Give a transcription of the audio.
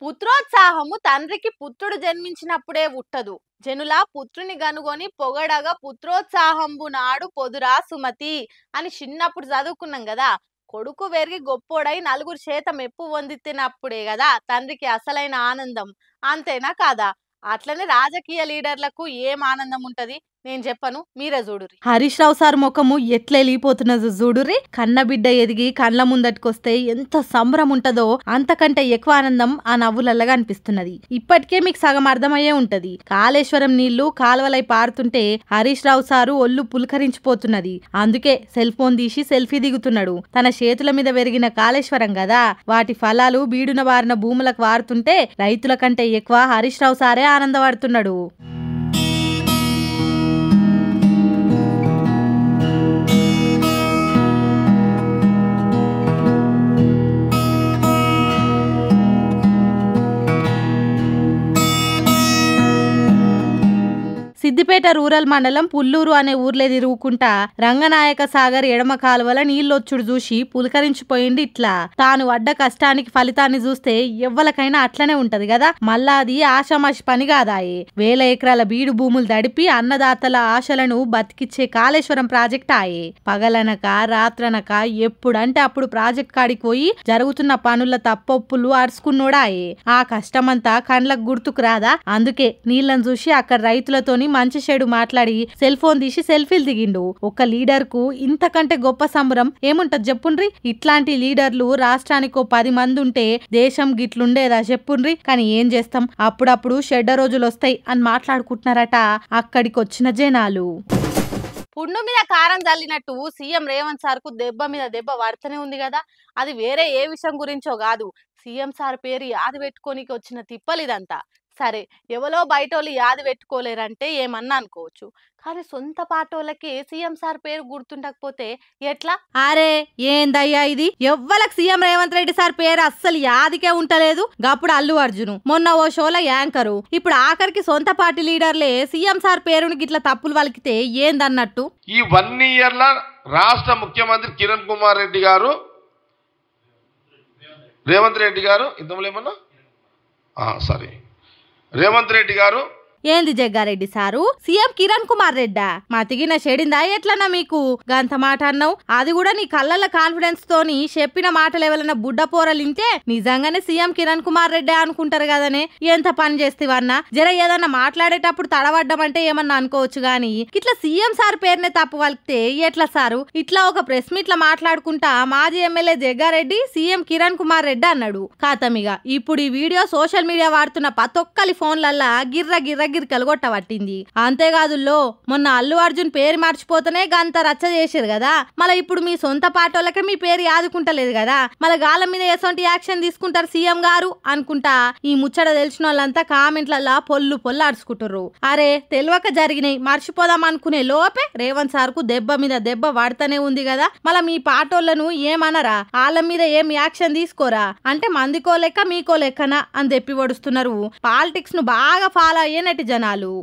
పుత్రోత్సాహము తండ్రికి పుత్రుడు జన్మించినప్పుడే ఉట్టదు. జనుల పుత్రుని గనుగొని పొగడగా పుత్రోత్సాహంబు నాడు పొదురా సుమతి అని చిన్నప్పుడు చదువుకున్నాం కదా. కొడుకు పెరిగి గొప్పోడై నలుగురు చేత మెప్పు పొందితినప్పుడే కదా తండ్రికి అసలైన ఆనందం. అంతేనా కాదా? అట్లనే రాజకీయ లీడర్లకు ఏం ఆనందం ఉంటది నేను చెప్పను, మీరే చూడుర్రి. హరీష్ రావు సార్ ముఖము ఎట్లా వెళ్ళిపోతున్నది చూడుర్రి. కన్నబిడ్డ ఎదిగి కళ్ళ ముందటికొస్తే ఎంత సంబరం ఉంటదో అంతకంటే ఎక్కువ ఆనందం ఆ నవ్వులల్లగా అనిపిస్తున్నది. ఇప్పటికే మీకు సగం అర్థమయ్యే ఉంటది. కాళేశ్వరం నీళ్లు కాలువలై పారుతుంటే హరీష్ రావు సారు ఒళ్ళు పులకరించిపోతున్నది. అందుకే సెల్ ఫోన్ తీసి సెల్ఫీ దిగుతున్నాడు. తన చేతుల మీద పెరిగిన కాళేశ్వరం కదా, వాటి ఫలాలు బీడున బారిన భూములకు వారుతుంటే రైతుల కంటే ఎక్కువ హరీష్ రావు సారే ఆనందపడుతున్నాడు. సిద్దిపేట రూరల్ మండలం పుల్లూరు అనే ఊర్లే తిరుగుకుంటా రంగనాయక సాగర్ ఎడమ కాలువల నీళ్ళొచ్చుడు చూసి పులకరించిపోయింది. ఇట్లా తాను పడ్డ కష్టానికి ఫలితాన్ని చూస్తే ఎవ్వలకైనా అట్లనే ఉంటది కదా. మళ్ళా అది ఆషామాషి పని కాదాయే. 1000 ఎకరాల బీడు భూములు దడిపి అన్నదాతల ఆశలను బతికిచ్చే కాళేశ్వరం ప్రాజెక్ట్ ఆయే. పగలనక రాత్రనక ఎప్పుడంటే అప్పుడు ప్రాజెక్ట్ కాడికి పోయి జరుగుతున్న పనుల తప్పొప్పులు అరుచుకున్నోడాయే. ఆ కష్టమంతా కండ్లకు గుర్తుకు రాదా? అందుకే నీళ్లను చూసి అక్కడ రైతులతోని మంచి చెడు మాట్లాడి సెల్ ఫోన్ తీసి సెల్ఫీలు దిగిండు. ఒక లీడర్ కు ఇంతకంటే గొప్ప సంబరం ఏముంటది చెప్పుండ్రి. ఇట్లాంటి లీడర్లు రాష్ట్రానికి 10 మంది ఉంటే దేశం గిట్లుండేదా చెప్పుండ్రి. కానీ ఏం చేస్తాం, అప్పుడప్పుడు చెడ్డ రోజులు వస్తాయి అని మాట్లాడుకుంటున్నారట అక్కడికి వచ్చిన జనాలు. పుండు మీద కారం చల్లినట్టు సీఎం రేవంత్ సార్ కు దెబ్బ మీద దెబ్బ పడుతూనే ఉంది కదా. అది వేరే ఏ విషయం గురించో కాదు, సీఎం సార్ పేరు యాది పెట్టుకోనికి వచ్చిన తిప్పలు ఇదంతా. సరే, ఎవరో బయటోళ్ళు యాది పెట్టుకోలేరంటే ఏమన్నా అనుకోవచ్చు, కానీ సొంత పాటోళ్ళకి సీఎం సార్ పేరు గుర్తుండకపోతే ఎట్లా? అరే ఏందయ్యా ఇది, ఎవ్వలకు సీఎం రేవంత్ రెడ్డి సార్ పేరు అస్సలు యాదికే ఉంటలేదు. గప్పుడు అల్లు అర్జును, మొన్న ఓ షోల యాంకరు, ఇప్పుడు ఆఖరికి సొంత పార్టీ లీడర్లే సీఎం సార్ పేరుని గిట్ల తప్పులు వలికితే ఏందన్నట్టు. ఈ 1 ఇయర్ ల రాష్ట్ర ముఖ్యమంత్రి కిరణ్ కుమార్ రెడ్డి గారు, రేవంత్ రెడ్డి గారు, ఇంతమేమన్నా సారీ రేవంత్ రెడ్డి గారు ఏంది జగ్గారెడ్డి సారు సీఎం కిరణ్ కుమార్ రెడ్డా? మతిగిన చెడిందా ఎట్లన్నా మీకు గంత మాట అన్నావు? అది కూడా నీ కళ్ళల కాన్ఫిడెన్స్ తోని చెప్పిన మాటలు ఎవరైనా బుడ్డ పోరలింటే నిజంగానే సీఎం కిరణ్ కుమార్ రెడ్డి అనుకుంటారు కదనే. ఎంత పని చేస్తేవన్నా జర ఏదన్నా మాట్లాడేటప్పుడు తడబడ్డమంటే ఏమన్నా అనుకోవచ్చు గాని ఇట్లా సీఎం సార్ పేరునే తప్పు వలికితే ఎట్లా సారు? ఇట్లా ఒక ప్రెస్ మీట్ లో మాట్లాడుకుంటా మాజీ ఎమ్మెల్యే జగ్గారెడ్డి సీఎం కిరణ్ కుమార్ రెడ్డి అన్నాడు. ఖాతమిగా ఇప్పుడు ఈ వీడియో సోషల్ మీడియా వాడుతున్న ప్రతొక్కలి ఫోన్లల్లా గిర్ర గిర్ర గిరికలుగొట్ట పట్టింది. అంతేకాదుల్లో మొన్న అల్లు అర్జున్ పేరు మర్చిపోతేనే గంత రచ్చ చేశారు కదా. మళ్ళీ ఇప్పుడు మీ సొంత పాటోళ్ళకే మీ పేరు యాదుకుంటలేదు కదా. మళ్ళీ గాలం మీద ఎసొంటి యాక్షన్ తీసుకుంటారు సీఎం గారు అనుకుంటా ఈ ముచ్చట తెలిసిన వాళ్ళంతా కామెంట్లల్లా పొల్లు పొల్లు అరుచుకుంటారు. అరే తెలియక జరిగినాయి మర్చిపోదాం అనుకునే లోపే రేవంత్ సార్ కు దెబ్బ మీద దెబ్బ పడతానే ఉంది కదా. మళ్ళీ మీ పాటోళ్లను ఏమనరా? వాళ్ళ మీద ఏం యాక్షన్ తీసుకోరా అంటే మందికో లెక్క మీకో లెక్కనా అని తెప్పి పడుస్తున్నారు. పాలిటిక్స్ ను బాగా ఫాలో అయ్యేనట్టు జనాలు.